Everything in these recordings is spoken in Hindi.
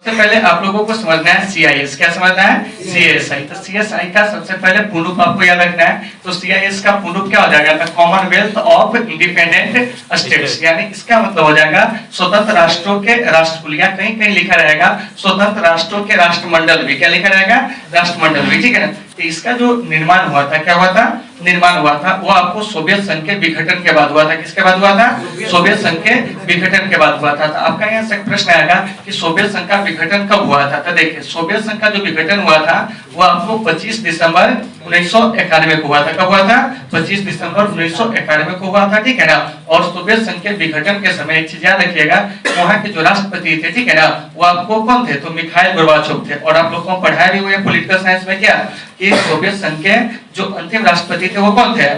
सबसे पहले आप लोगों को समझना है सीआईएस। क्या समझना है? सीएसआई। तो सीएसआई का सबसे पहले पूर्ण रूप आपको याद रखना है। तो सीआईएस का पूर्ण रूप क्या हो जाएगा? कॉमनवेल्थ ऑफ इंडिपेंडेंट स्टेट्स, यानी इसका मतलब हो जाएगा स्वतंत्र राष्ट्रों के राष्ट्रकुल, या कहीं कहीं लिखा रहेगा स्वतंत्र राष्ट्रों के राष्ट्रमंडल भी। क्या लिखा रहेगा? राष्ट्रमंडल भी, ठीक है ना। तो इसका जो निर्माण हुआ था, क्या हुआ था? निर्माण हुआ था वो आपको सोवियत संघ के विघटन के बाद हुआ था। किसके बाद हुआ था? सोवियत संघ के विघटन के बाद हुआ था। तो आपका यहाँ से प्रश्न आएगा कि सोवियत संघ का विघटन कब हुआ था? तो देखिए, सोवियत संघ का जो विघटन हुआ था वो आपको 25 दिसंबर 1991 को हुआ था। कब हुआ था? 25 दिसंबर 1991 को हुआ था, ठीक है ना। और सोवियत संघ के विघटन के समय एक चीज याद रखिएगा, वहाँ के जो राष्ट्रपति थे, ठीक है ना, वो आपको कौन थे? तो मिखाइल गोर्बाचोव थे। और आप लोग को पढ़ाया भी हुआ है पॉलिटिकल साइंस में क्या, कि सोवियत संघ के जो अंतिम राष्ट्रपति थे वो कौन थे?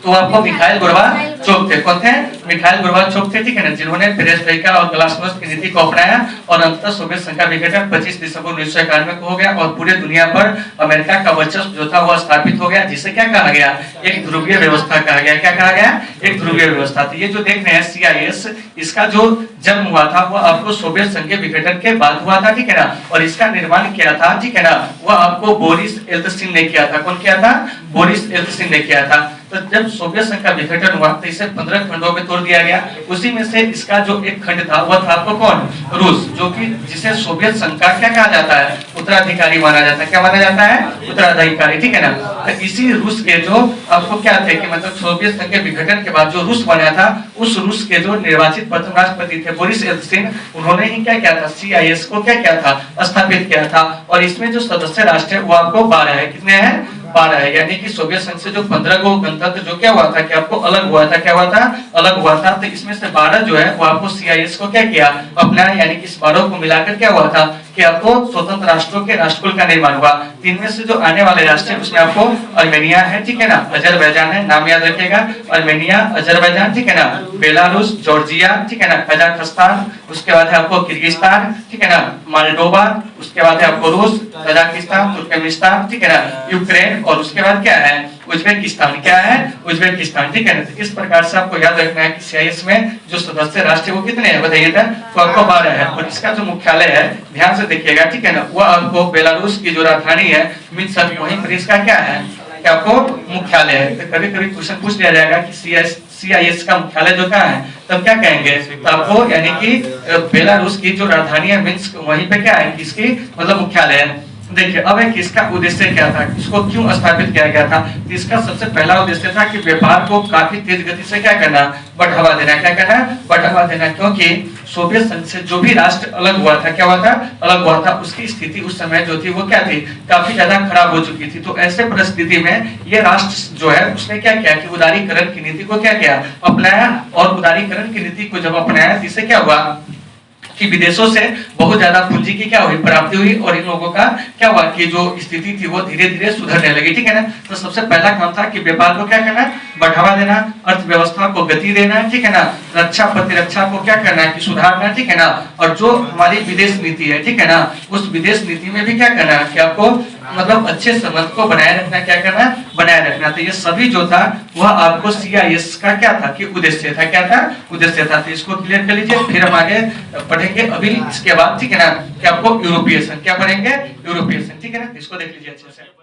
तो आपको मिखाइल गोर्बाचोव थे। कौन थे? मिखाइल गोर्बाचोव थे, ठीक है ना, जिन्होंने पेरेस्ट्रोइका और ग्लासनोस्ट की नीति को अपनाया और अंततः सोवियत संघ का विघटन 25 दिसंबर 1991 को हो गया और पूरे दुनिया पर अमेरिका का वर्चस्व जो था वो स्थापित हो गया, जिसे क्या कहा गया? एक ध्रुवीय व्यवस्था कहा गया। क्या कहा गया? एक ध्रुवीय व्यवस्था। तो ये जो देख रहे हैं सीआईएस, इसका जो जन्म हुआ था वो आपको सोवियत संघ के विघटन के बाद हुआ था, ठीक है ना। और इसका निर्माण किया था, ठीक है ना, वो आपको बोरिस येल्त्सिन ने किया था। कौन किया था? बोरिस येल्त्सिन ने किया था। तो जब सोवियत संघ का विघटन हुआ तो इसे 15 खंडों में तोड़ दिया गया। उसी में से इसका जो एक खंड था वह था आपको कौन? रूस, जो कि जिसे सोवियत संघ का क्या कहा जाता है? उत्तराधिकारी माना जाता है। क्या माना जाता है? उत्तराधिकारी, ठीक है ना। तो इसी रूस के जो आपको क्या थे कि मतलब सोवियत संघ के विघटन के बाद जो रूस बना था, उस रूस के जो निर्वाचित प्रथम राष्ट्रपति थे बोरिस येल्त्सिन, उन्होंने ही क्या किया था? सीआईएस को क्या किया था? स्थापित किया था। और इसमें जो सदस्य राष्ट्र है वो आपको 12 है। कितने हैं? 12 है। यानी कि सोवियत संघ से जो 15 को गणतंत्र जो क्या हुआ था कि आपको अलग हुआ था, क्या हुआ था? अलग हुआ था। तो इसमें से 12 जो है वो आपको सीआईएस को क्या किया? अपनाया। यानी कि इस 12 को मिलाकर क्या हुआ था कि आपको स्वतंत्र राष्ट्रों के राष्ट्रकुल का निर्माण हुआ। इनमें से जो आने वाले राष्ट्र है उसमें आपको अर्मेनिया है, ठीक है ना, अजरबैजान है, नाम याद रखिएगा, अर्मेनिया, अजरबैजान, ठीक है ना, बेलारूस, जॉर्जिया, ठीक है ना, कजाकिस्तान, उसके बाद है आपको किर्गिस्तान, ठीक है ना, मोल्डोवा, उसके बाद है आपको रूस, कजाकिस्तान, तुर्कमेनिस्तान, ठीक है ना, यूक्रेन, और उसके बाद क्या है? उज्बेकिस्तान। क्या है? उज्बेकिस्तान, ठीक है ना। तो इस प्रकार से आपको याद रखना है कि सीआईएस में जो सदस्य राष्ट्र है वो कितने हैं बताइएगा? तो आपको 12 है। और इसका जो मुख्यालय है ध्यान से देखिएगा, ठीक है ना, वो आपको बेलारूस की जो राजधानी है मिन्स्क, वहीं पर इसका क्या है? क्या आपको मुख्यालय है। तो कभी कभी क्वेश्चन पूछ लिया जाएगा कि सीआईएस का मुख्यालय जो कहाँ है, तब क्या कहेंगे? तो आपको यानी कि बेलारूस की जो राजधानी है मिन्स्क, वहीं पे क्या है? इसकी मतलब मुख्यालय है। देखिए, अब एक इसका उद्देश्य क्या था, इसको क्यों स्थापित किया गया था? तो इसका सबसे पहला उद्देश्य था कि व्यापार को काफी तेज गति से क्या करना? बढ़ावा देना। क्या करना? बढ़ावा देना। क्योंकि सोवियत संघ से जो भी राष्ट्र अलग हुआ था, क्या हुआ था? अलग हुआ था, उसकी स्थिति उस समय जो थी वो क्या थी? काफी ज्यादा खराब हो चुकी थी। तो ऐसे परिस्थिति में ये राष्ट्र जो है उसने क्या किया कि उदारीकरण की नीति को क्या किया? अपनाया। और उदारीकरण की नीति को जब अपनाया, इससे क्या हुआ कि विदेशों से बहुत ज्यादा पूंजी की क्या हुई? प्राप्ति हुई। और इन लोगों का क्या हुआ कि जो स्थिति थी वो धीरे धीरे सुधरने लगी, ठीक है ना। तो सबसे पहला काम था कि व्यापार को क्या करना? बढ़ावा देना, अर्थव्यवस्था को गति देना, ठीक है ना, रक्षा प्रतिरक्षा को क्या करना है कि सुधारना, ठीक है ना। और जो हमारी विदेश नीति है, ठीक है ना, उस विदेश नीति में भी क्या करना है कि आपको मतलब अच्छे संबंध को बनाए रखना। क्या करना? बनाए रखना। तो ये सभी जो था वह आपको सीआईएस का क्या था कि उद्देश्य था। क्या था? उद्देश्य था। तो इसको क्लियर कर लीजिए, फिर हम आगे पढ़ेंगे अभी इसके बाद, ठीक है ना, कि आपको यूरोपीय संघ क्या पढ़ेंगे? यूरोपीय संघ, ठीक है ना। इसको देख लीजिए अच्छे से।